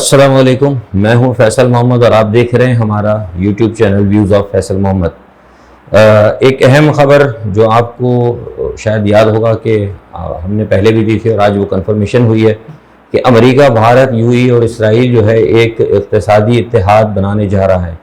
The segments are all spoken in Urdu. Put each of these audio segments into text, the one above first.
السلام علیکم، میں ہوں فیصل محمد اور آپ دیکھ رہے ہیں ہمارا YouTube channel views of Faisal Muhammad. ایک اہم خبر جو آپ کو شاید یاد ہوگا کہ ہم نے پہلے بھی دی تھی اور آج وہ کنفرمیشن ہوئی ہے کہ امریکہ، بھارت، یو اے ای اور اسرائیل جو ہے ایک اقتصادی اتحاد بنانے جا رہا ہے۔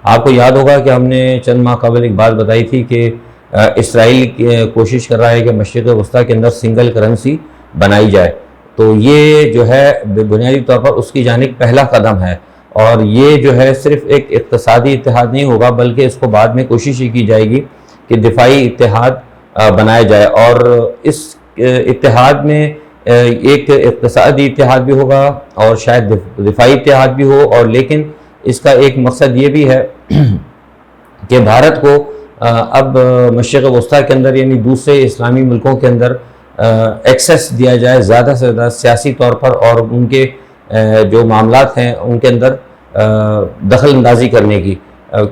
آپ کو یاد ہوگا کہ ہم نے چند ماہ قبل ایک بات بتائی تھی کہ اسرائیل کوشش کر رہا ہے کہ مشرق وسطیٰ کے اندر سنگل کرنسی بنائی جائے، تو یہ جو ہے بنیادی طور پر اس کی جانب پہلا قدم ہے، اور یہ جو ہے صرف ایک اقتصادی اتحاد نہیں ہوگا بلکہ اس کو بعد میں کوشش ہی کی جائے گی کہ دفاعی اتحاد بنایا جائے، اور اس اتحاد میں ایک اقتصادی اتحاد بھی ہوگا اور شاید دفاعی اتحاد بھی ہو، اور لیکن اس کا ایک مقصد یہ بھی ہے کہ بھارت کو اب مشرق وسطیٰ کے اندر یعنی دوسرے اسلامی ملکوں کے اندر ایکسیس دیا جائے زیادہ سے زیادہ سیاسی طور پر، اور ان کے جو معاملات ہیں ان کے اندر دخل اندازی کرنے کی،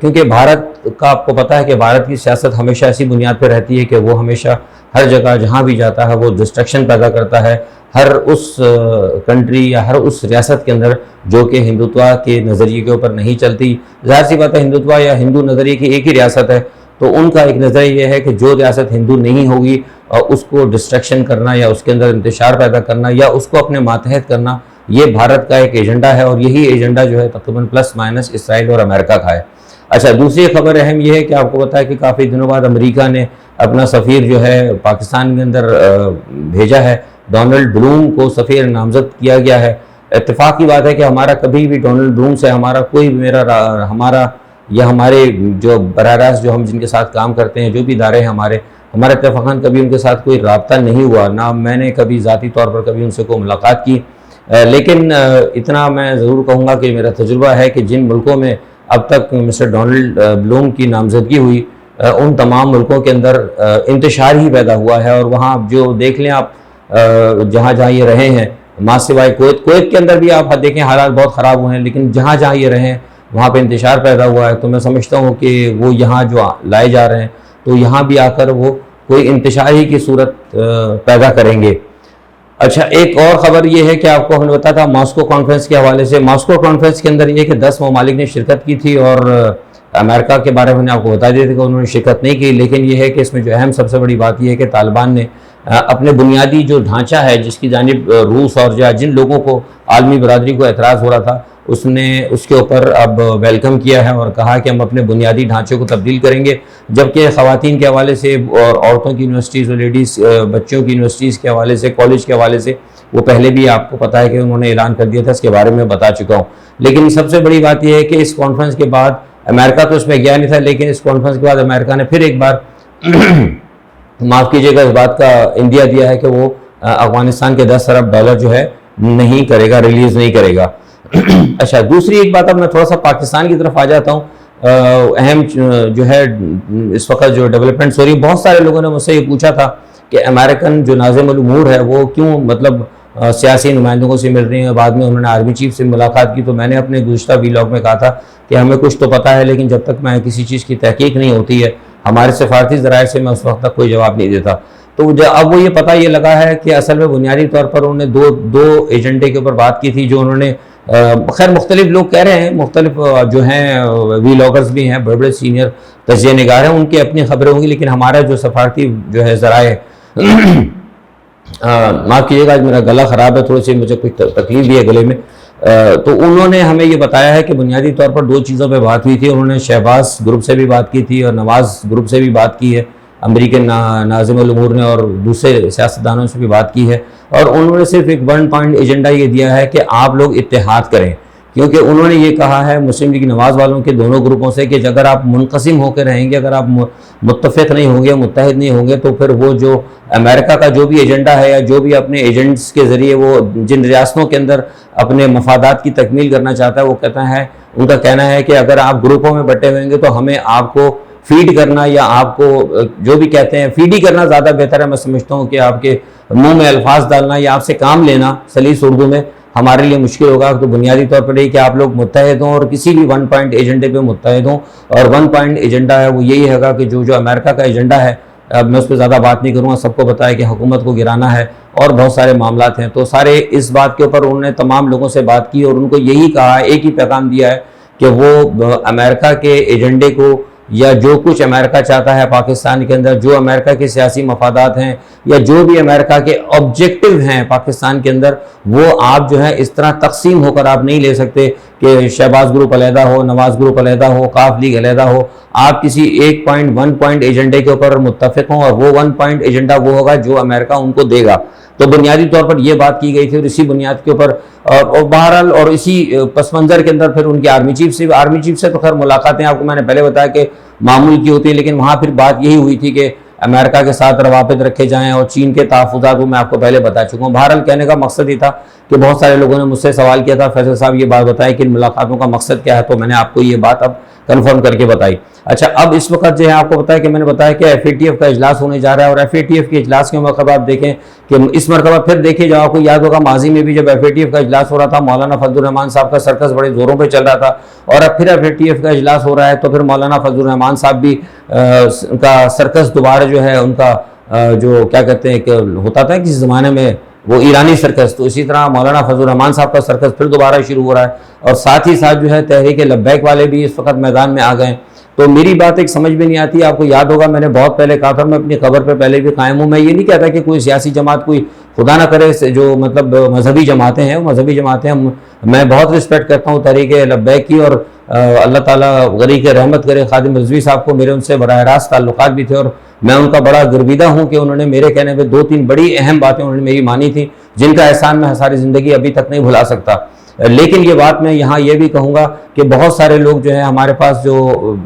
کیونکہ بھارت کا آپ کو پتہ ہے کہ بھارت کی سیاست ہمیشہ ایسی بنیاد پہ رہتی ہے کہ وہ ہمیشہ ہر جگہ جہاں بھی جاتا ہے وہ ڈسٹرکشن پیدا کرتا ہے ہر اس کنٹری یا ہر اس ریاست کے اندر جو کہ ہندوتوا کے نظریے کے اوپر نہیں چلتی۔ ظاہر سی بات ہے ہندوتوا یا ہندو نظریے کی ایک ہی ریاست ہے، تو ان کا ایک نظریہ یہ ہے کہ جو ریاست ہندو نہیں ہوگی اس کو ڈسٹرکشن کرنا یا اس کے اندر انتشار پیدا کرنا یا اس کو اپنے ماتحت کرنا، یہ بھارت کا ایک ایجنڈا ہے، اور یہی ایجنڈا جو ہے تقریباً پلس مائنس اسرائیل اور امریکہ کا ہے۔ اچھا، دوسری خبر اہم یہ ہے کہ آپ کو پتہ ہے کہ کافی دنوں بعد امریکہ نے اپنا سفیر جو ہے پاکستان کے اندر بھیجا ہے، ڈونلڈ بلوم کو سفیر نامزد کیا گیا ہے۔ اتفاق کی بات ہے کہ ہمارا کبھی بھی ڈونلڈ بلوم سے ہمارا یا ہمارے جو براہ راست جو ہم جن کے ساتھ کام کرتے ہیں جو بھی ادارے ہیں ہمارا اتفاقاً کبھی ان کے ساتھ کوئی رابطہ نہیں ہوا، نہ میں نے کبھی ذاتی طور پر کبھی ان سے کوئی ملاقات کی، لیکن اتنا میں ضرور کہوں گا کہ میرا تجربہ ہے کہ جن ملکوں میں اب تک مسٹر ڈونلڈ بلوم کی نامزدگی ہوئی ان تمام ملکوں کے اندر انتشار ہی پیدا ہوا ہے، اور وہاں جو دیکھ لیں آپ جہاں جہاں یہ رہے ہیں، ماں سوائے کویت کے اندر بھی آپ دیکھیں حالات بہت خراب ہوئے ہیں، لیکن جہاں جہاں یہ رہے ہیں وہاں پہ انتشار پیدا ہوا ہے، تو میں سمجھتا ہوں کہ وہ یہاں جو لائے جا رہے ہیں تو یہاں بھی آ کر وہ کوئی انتشار ہی کی صورت پیدا کریں گے۔ اچھا، ایک اور خبر یہ ہے کہ آپ کو ہم نے بتایا تھا ماسکو کانفرنس کے حوالے سے، ماسکو کانفرنس کے اندر یہ کہ 10 ممالک نے شرکت کی تھی، اور امریکہ کے بارے میں نے آپ کو بتا دیا تھا کہ انہوں نے شرکت نہیں کی، لیکن یہ ہے کہ اس میں جو اہم سب سے بڑی بات یہ ہے کہ طالبان نے اپنے بنیادی جو ڈھانچہ ہے جس کی جانب روس اور جن لوگوں کو عالمی برادری کو اعتراض ہو رہا تھا اس نے اس کے اوپر اب ویلکم کیا ہے اور کہا کہ ہم اپنے بنیادی ڈھانچے کو تبدیل کریں گے، جبکہ خواتین کے حوالے سے اور عورتوں کی یونیورسٹیز اور لیڈیز بچوں کی یونیورسٹیز کے حوالے سے، کالج کے حوالے سے وہ پہلے بھی آپ کو پتہ ہے کہ انہوں نے اعلان کر دیا تھا، اس کے بارے میں بتا چکا ہوں۔ لیکن سب سے بڑی بات یہ ہے کہ اس کانفرنس کے بعد امریکہ تو اس میں گیا نہیں تھا، لیکن اس کانفرنس کے بعد امریکہ نے پھر ایک بار معاف کیجیے گا اس بات کا اندیا دیا ہے کہ وہ افغانستان کے 10 ارب ڈالر جو ہے نہیں کرے گا، ریلیز نہیں کرے گا۔ اچھا، دوسری ایک بات اب میں تھوڑا سا پاکستان کی طرف آ جاتا ہوں۔ اہم جو ہے اس وقت جو ڈیولپمنٹس ہو رہی، بہت سارے لوگوں نے مجھ سے یہ پوچھا تھا کہ امریکن جو ناظم الامور ہے وہ کیوں مطلب سیاسی نمائندوں سے مل رہی ہیں، بعد میں انہوں نے آرمی چیف سے ملاقات کی، تو میں نے اپنے گزشتہ ویلاگ میں کہا تھا کہ ہمیں کچھ تو پتہ ہے، لیکن جب تک میں کسی چیز کی تحقیق نہیں ہوتی ہے ہمارے سفارتی ذرائع سے میں اس وقت تک کوئی جواب نہیں دیتا۔ تو اب وہ یہ پتہ یہ لگا ہے کہ اصل میں بنیادی طور پر انہوں نے دو ایجنڈے کے اوپر بات کی تھی، جو انہوں نے خیر مختلف لوگ کہہ رہے ہیں، مختلف جو ہیں ویلاگرز بھی ہیں، بڑے بڑے سینئر تجزیہ نگار ہیں، ان کی اپنی خبریں ہوں گی، لیکن ہمارا جو سفارتی جو ہے ذرائع معاف کیجیے گا آج میرا گلا خراب ہے، تھوڑی سی مجھے کچھ تکلیف بھی ہے گلے میں، تو انہوں نے ہمیں یہ بتایا ہے کہ بنیادی طور پر 2 چیزوں پہ بات ہوئی تھی۔ انہوں نے شہباز گروپ سے بھی بات کی تھی اور نواز گروپ سے بھی بات کی ہے، امریکن ناظم الامور نے، اور دوسرے سیاستدانوں سے بھی بات کی ہے، اور انہوں نے صرف ایک 1 پوائنٹ ایجنڈا یہ دیا ہے کہ آپ لوگ اتحاد کریں، کیونکہ انہوں نے یہ کہا ہے مسلم لیگ نواز والوں کے دونوں گروپوں سے کہ اگر آپ منقسم ہو کے رہیں گے، اگر آپ متفق نہیں ہوں گے، متحد نہیں ہوں گے، تو پھر وہ جو امریکہ کا جو بھی ایجنڈا ہے یا جو بھی اپنے ایجنٹس کے ذریعے وہ جن ریاستوں کے اندر اپنے مفادات کی تکمیل کرنا چاہتا ہے، وہ کہتا ہے، ان کا کہنا ہے کہ اگر آپ گروپوں میں بٹے ہوئیں گے تو ہمیں آپ کو فیڈ کرنا یا آپ کو جو بھی کہتے ہیں فیڈ ہی کرنا زیادہ بہتر ہے، میں سمجھتا ہوں کہ آپ کے منہ میں الفاظ ڈالنا یا آپ سے کام لینا سلیس اردو میں ہمارے لیے مشکل ہوگا۔ تو بنیادی طور پر یہ کہ آپ لوگ متحد ہوں اور کسی بھی 1 پوائنٹ ایجنڈے پہ متحد ہوں، اور 1 پوائنٹ ایجنڈا ہے وہ یہی ہوگا کہ جو امریکہ کا ایجنڈا ہے اب میں اس پہ زیادہ بات نہیں کروں گا، سب کو پتا ہے کہ حکومت کو گرانا ہے اور بہت سارے معاملات ہیں، تو سارے اس بات کے اوپر انہوں نے تمام لوگوں سے بات کی اور ان کو یہی کہا ہے، ایک ہی پیغام دیا ہے کہ وہ امریکہ کے ایجنڈے کو یا جو کچھ امریکہ چاہتا ہے پاکستان کے اندر، جو امریکہ کے سیاسی مفادات ہیں یا جو بھی امریکہ کے آبجیکٹو ہیں پاکستان کے اندر، وہ آپ جو ہے اس طرح تقسیم ہو کر آپ نہیں لے سکتے کہ شہباز گروپ علیحدہ ہو، نواز گروپ علیحدہ ہو، قاف لیگ علیحدہ ہو۔ آپ کسی ایک پوائنٹ 1 پوائنٹ ایجنڈے کے اوپر متفق ہوں اور وہ 1 پوائنٹ ایجنڈا وہ ہوگا جو امریکہ ان کو دے گا۔ تو بنیادی طور پر یہ بات کی گئی تھی اور اسی بنیاد کے اوپر اور بہرحال اور اسی پس منظر کے اندر پھر ان کی آرمی چیف سے تو خیر ملاقاتیں آپ کو میں نے پہلے بتایا کہ معمول کی ہوتی ہے، لیکن وہاں پھر بات یہی ہوئی تھی کہ امریکہ کے ساتھ روابط رکھے جائیں اور چین کے تحفظات وہ میں آپ کو پہلے بتا چکا ہوں۔ بہرحال کہنے کا مقصد یہ تھا کہ بہت سارے لوگوں نے مجھ سے سوال کیا تھا فیصل صاحب یہ بات بتائیں کہ ان ملاقاتوں کا مقصد کیا ہے، تو میں نے آپ کو یہ بات اب کنفرم کر کے بتائی۔ اچھا، اب اس وقت جو ہے آپ کو بتایا کہ میں نے بتایا کہ FATF کا اجلاس ہونے جا رہا ہے، اور FATF کے اجلاس کے مرتبہ آپ دیکھیں کہ اس مرتبہ پھر دیکھیے، جو آپ کو یاد ہوگا ماضی میں بھی جب FATF کا اجلاس ہو رہا تھا مولانا فضل الرحمان صاحب کا سرکس بڑے زوروں پہ چل رہا تھا، اور اب پھر FATF کا اجلاس ہو رہا ہے تو پھر مولانا فضل الرحمان صاحب بھی کا سرکس دوبارہ جو ہے ان کا جو کیا کہتے ہیں کہ ہوتا تھا کسی زمانے میں وہ ایرانی سرکس، تو اسی طرح مولانا فضل الرحمان صاحب کا سرکس پھر دوبارہ شروع ہو رہا ہے، اور ساتھ ہی ساتھ جو ہے تحریک لبیک والے بھی اس وقت میدان میں آ گئے۔ تو میری بات ایک سمجھ میں نہیں آتی، آپ کو یاد ہوگا میں نے بہت پہلے کہا تھا، میں اپنی خبر پہ پہلے بھی قائم ہوں، میں یہ نہیں کہتا کہ کوئی سیاسی جماعت کوئی خدا نہ کرے جو مطلب مذہبی جماعتیں ہیں، مذہبی جماعتیں میں بہت رسپیکٹ کرتا ہوں تحریک لبیک کی، اور اللہ تعالیٰ غریق رحمت کرے خادم رضوی صاحب کو، میرے ان سے براہ راست تعلقات بھی تھے اور میں ان کا بڑا گرویدہ ہوں کہ انہوں نے میرے کہنے پہ 2-3 بڑی اہم باتیں انہوں نے میری مانی تھیں جن کا احسان میں ساری زندگی ابھی تک نہیں بھلا سکتا۔ لیکن یہ بات میں یہاں یہ بھی کہوں گا کہ بہت سارے لوگ جو ہیں ہمارے پاس جو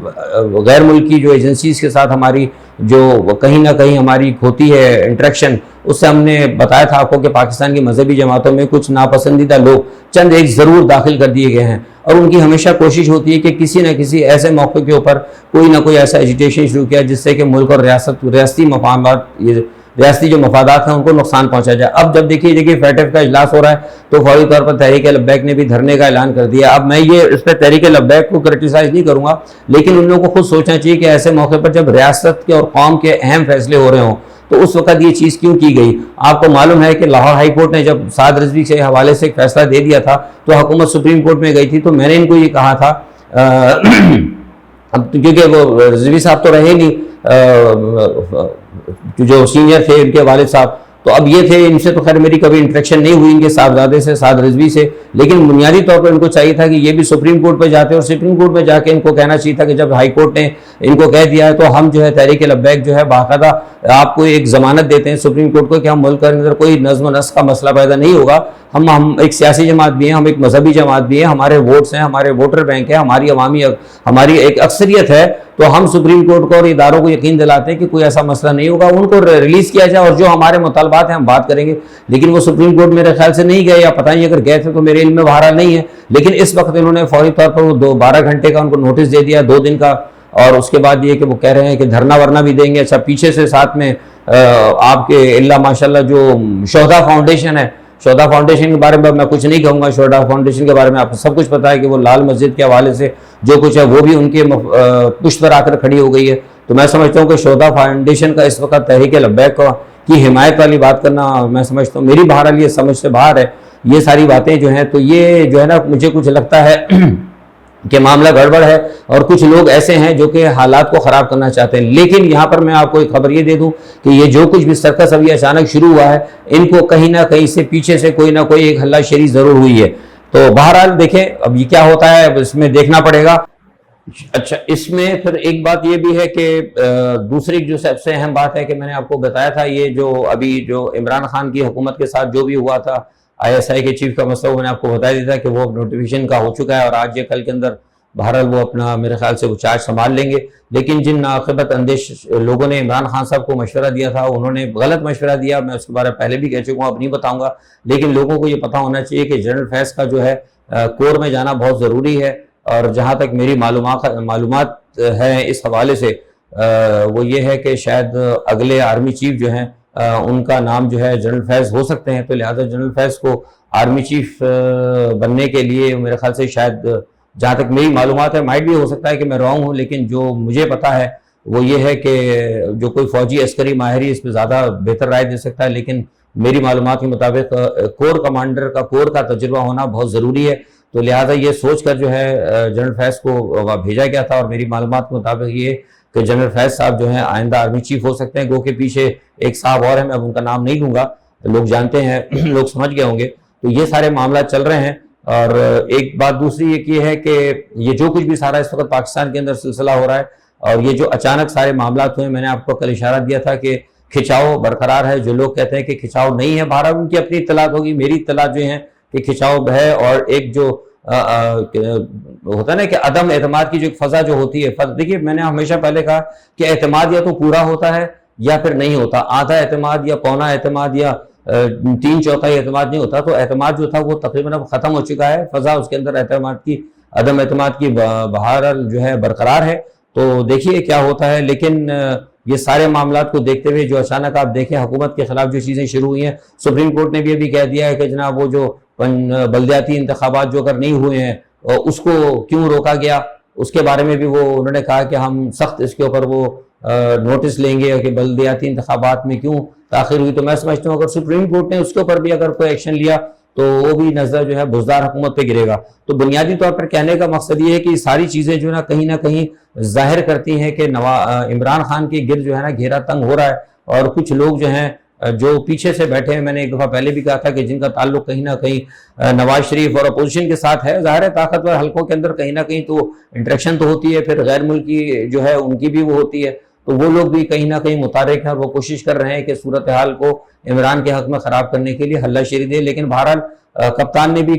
غیر ملکی جو ایجنسیز کے ساتھ ہماری جو کہیں نہ کہیں ہماری ہوتی ہے انٹریکشن، اس سے ہم نے بتایا تھا آپ کو کہ پاکستان کی مذہبی جماعتوں میں کچھ ناپسندیدہ لوگ چند ایک ضرور داخل کر دیے گئے ہیں، اور ان کی ہمیشہ کوشش ہوتی ہے کہ کسی نہ کسی ایسے موقع کے اوپر کوئی نہ کوئی ایسا ایجیٹیشن شروع کیا جس سے کہ ملک اور ریاستی جو مفادات ہیں ان کو نقصان پہنچا جائے۔ اب جب دیکھیے FATF کا اجلاس ہو رہا ہے تو فوری طور پر تحریک لبیک نے بھی دھرنے کا اعلان کر دیا۔ اب میں یہ اس پہ تحریک لبیک کو کرٹیسائز نہیں کروں گا، لیکن ان لوگوں کو خود سوچنا چاہیے کہ ایسے موقع پر جب ریاست کے اور قوم کے اہم فیصلے ہو رہے ہوں تو اس وقت یہ چیز کیوں کی گئی۔ آپ کو معلوم ہے کہ لاہور ہائی کورٹ نے جب سعد رضوی کے حوالے سے ایک فیصلہ دے دیا تھا تو حکومت سپریم کورٹ میں گئی تھی، تو میں نے ان کو یہ کہا تھا اب کیونکہ وہ رضوی صاحب تو رہے نہیں، جو سینئر تھے ان کے والد صاحب، تو اب یہ تھے، ان سے تو خیر میری کبھی انٹریکشن نہیں ہوئی ان کے صاحبزادے سے سعد رضوی سے، لیکن بنیادی طور پر ان کو چاہیے تھا کہ یہ بھی سپریم کورٹ پہ جاتے اور سپریم کورٹ میں جا کے ان کو کہنا چاہیے تھا کہ جب ہائی کورٹ نے ان کو کہہ دیا ہے تو ہم جو ہے تحریک لبیک جو ہے باقاعدہ آپ کو ایک ضمانت دیتے ہیں سپریم کورٹ کو کہ ہم ملک کے اندر کوئی نظم و نسق کا مسئلہ پیدا نہیں ہوگا، ہم ایک سیاسی جماعت بھی ہیں، ہم ایک مذہبی جماعت بھی ہیں، ہمارے ووٹس ہیں، ہمارے ووٹر بینک ہے، ہماری ایک اکثریت ہے، تو ہم سپریم کورٹ کو اور اداروں کو یقین دلاتے ہیں کہ کوئی ایسا مسئلہ نہیں ہوگا، ان کو ریلیز کیا جائے اور جو ہمارے مطالبات ہیں ہم بات کریں گے۔ لیکن وہ سپریم کورٹ میرے خیال سے نہیں گئے، یا پتہ نہیں اگر گئے تھے تو میرے علم میں بہرحال نہیں ہے، لیکن اس وقت انہوں نے فوری طور پر وہ 12 گھنٹے کا ان کو نوٹس دے دیا، 2 دن کا، اور اس کے بعد یہ کہ وہ کہہ رہے ہیں کہ دھرنا ورنا بھی دیں گے۔ اچھا، پیچھے سے ساتھ میں آپ کے اللہ ماشاءاللہ جو شہداء فاؤنڈیشن ہے، شہداء فاؤنڈیشن کے بارے میں کچھ نہیں کہوں گا، شہداء فاؤنڈیشن کے بارے میں آپ کو سب کچھ پتا ہے کہ وہ لال مسجد کے حوالے سے جو کچھ ہے وہ بھی ان کے پشت پر آ کر کھڑی ہو گئی ہے۔ تو میں سمجھتا ہوں کہ شہداء فاؤنڈیشن کا اس وقت تحریک لبیک کی حمایت والی بات کرنا میں سمجھتا ہوں میری بہرحال یہ سمجھ سے باہر ہے، یہ ساری باتیں جو ہیں، تو یہ جو ہے نا مجھے کچھ لگتا ہے کہ معاملہ گڑبڑ ہے اور کچھ لوگ ایسے ہیں جو کہ حالات کو خراب کرنا چاہتے ہیں۔ لیکن یہاں پر میں آپ کو ایک خبر یہ دے دوں کہ یہ جو کچھ بھی سرکس ابھی اچانک شروع ہوا ہے، ان کو کہیں نہ کہیں سے پیچھے سے کوئی نہ کوئی ایک ہلہ شیری ضرور ہوئی ہے۔ تو بہرحال دیکھیں اب یہ کیا ہوتا ہے، اس میں دیکھنا پڑے گا۔ اچھا، اس میں پھر ایک بات یہ بھی ہے کہ دوسری جو سب سے اہم بات ہے کہ میں نے آپ کو بتایا تھا، یہ جو ابھی جو عمران خان کی حکومت کے ساتھ جو بھی ہوا تھا ISI کے چیف کا مسئلہ، میں نے آپ کو بتا دیا تھا کہ وہ نوٹیفیکیشن کا ہو چکا ہے اور آج یا کل کے اندر بہرحال وہ اپنا میرے خیال سے وہ چارج سنبھال لیں گے۔ لیکن جن عاقبت اندیش لوگوں نے عمران خان صاحب کو مشورہ دیا تھا، انہوں نے غلط مشورہ دیا، میں اس کے بارے میں پہلے بھی کہہ چکا ہوں، اب نہیں بتاؤں گا، لیکن لوگوں کو یہ پتہ ہونا چاہیے کہ جنرل فیض کا جو ہے کور میں جانا بہت ضروری ہے، اور جہاں تک میری معلومات ہیں اس حوالے سے وہ یہ ہے کہ شاید اگلے آرمی چیف جو ہیں ان کا نام جو ہے جنرل فیض ہو سکتے ہیں، تو لہٰذا جنرل فیض کو آرمی چیف بننے کے لیے میرے خیال سے شاید جہاں تک میری معلومات ہے، مائٹ بھی ہو سکتا ہے کہ میں رانگ ہوں، لیکن جو مجھے پتا ہے وہ یہ ہے کہ جو کوئی فوجی عسکری ماہری اس پہ زیادہ بہتر رائے دے سکتا ہے، لیکن میری معلومات کے مطابق کور کمانڈر کا کور کا تجربہ ہونا بہت ضروری ہے، تو لہٰذا یہ سوچ کر جو ہے جنرل فیض کو بھیجا گیا تھا، اور میری معلومات کے مطابق یہ کہ جنرل فیض صاحب جو ہیں آئندہ آرمی چیف ہو سکتے ہیں، گو کہ پیچھے ایک صاحب اور ہیں، میں اب ان کا نام نہیں لوں گا، لوگ جانتے ہیں، لوگ سمجھ گئے ہوں گے۔ تو یہ سارے معاملات چل رہے ہیں، اور ایک بات دوسری یہ ہے کہ یہ جو کچھ بھی سارا اس وقت پاکستان کے اندر سلسلہ ہو رہا ہے، اور یہ جو اچانک سارے معاملات ہوئے، میں نے آپ کو کل اشارہ دیا تھا کہ کھچاؤ برقرار ہے، جو لوگ کہتے ہیں کہ کھچاؤ نہیں ہے، بہرحال ان کی اپنی اطلاعات ہوگی، میری اطلاعات جو ہیں کہ کھچاؤ ہے، اور ایک جو ہوتا ہے نا کہ عدم اعتماد کی جو فضا جو ہوتی ہے، دیکھیے میں نے ہمیشہ پہلے کہا کہ اعتماد یا تو پورا ہوتا ہے یا پھر نہیں ہوتا، آدھا اعتماد یا پونا اعتماد یا 3/4 اعتماد نہیں ہوتا، تو اعتماد جو تھا وہ تقریباً اب ختم ہو چکا ہے، فضا اس کے اندر اعتماد کی عدم اعتماد کی بہرحال جو ہے برقرار ہے، تو دیکھیے کیا ہوتا ہے۔ لیکن یہ سارے معاملات کو دیکھتے ہوئے جو اچانک آپ دیکھیں حکومت کے خلاف جو چیزیں شروع ہوئی ہیں، سپریم کورٹ نے بھی ابھی کہہ دیا ہے کہ جناب وہ جو بلدیاتی انتخابات جو اگر نہیں ہوئے ہیں اس کو کیوں روکا گیا، اس کے بارے میں بھی وہ انہوں نے کہا کہ ہم سخت اس کے اوپر وہ نوٹس لیں گے کہ بلدیاتی انتخابات میں کیوں تاخیر ہوئی۔ تو میں سمجھتا ہوں اگر سپریم کورٹ نے اس کے اوپر بھی اگر کوئی ایکشن لیا تو وہ بھی نظر جو ہے بزدار حکومت پہ گرے گا۔ تو بنیادی طور پر کہنے کا مقصد یہ ہے کہ ساری چیزیں جو ہے کہیں نہ کہیں ظاہر کرتی ہیں کہ عمران خان کے گرد جو ہے نا گھیرا تنگ ہو رہا ہے، اور کچھ لوگ جو ہیں جو پیچھے سے بیٹھے ہیں، میں نے ایک دفعہ پہلے بھی کہا تھا کہ جن کا تعلق کہیں نہ کہیں نواز شریف اور اپوزیشن کے ساتھ ہے، ظاہر ہے طاقتور حلقوں کے اندر کہیں نہ کہیں تو انٹریکشن تو ہوتی ہے، پھر غیر ملکی جو ہے ان کی بھی وہ ہوتی ہے، تو وہ لوگ بھی کہیں نہ کہیں متحرک ہیں، وہ کوشش کر رہے ہیں کہ صورتحال کو عمران کے حق میں خراب کرنے کے لیے ہلہ شیری دے۔ لیکن بہرحال کپتان نے بھی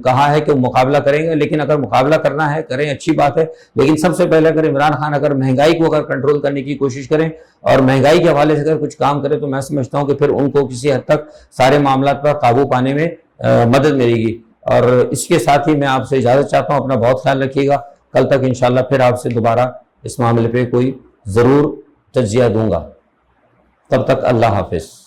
کہا ہے کہ وہ مقابلہ کریں گے، لیکن اگر مقابلہ کرنا ہے کریں، اچھی بات ہے، لیکن سب سے پہلے اگر عمران خان اگر مہنگائی کو اگر کنٹرول کرنے کی کوشش کریں اور مہنگائی کے حوالے سے اگر کچھ کام کرے تو میں سمجھتا ہوں کہ پھر ان کو کسی حد تک سارے معاملات پر قابو پانے میں مدد ملے گی۔ اور اس کے ساتھ ہی میں آپ سے اجازت چاہتا ہوں، اپنا بہت خیال رکھیے گا، کل تک انشاءاللہ پھر آپ سے دوبارہ اس معاملے پہ کوئی ضرور تجزیہ دوں گا، تب تک اللہ حافظ۔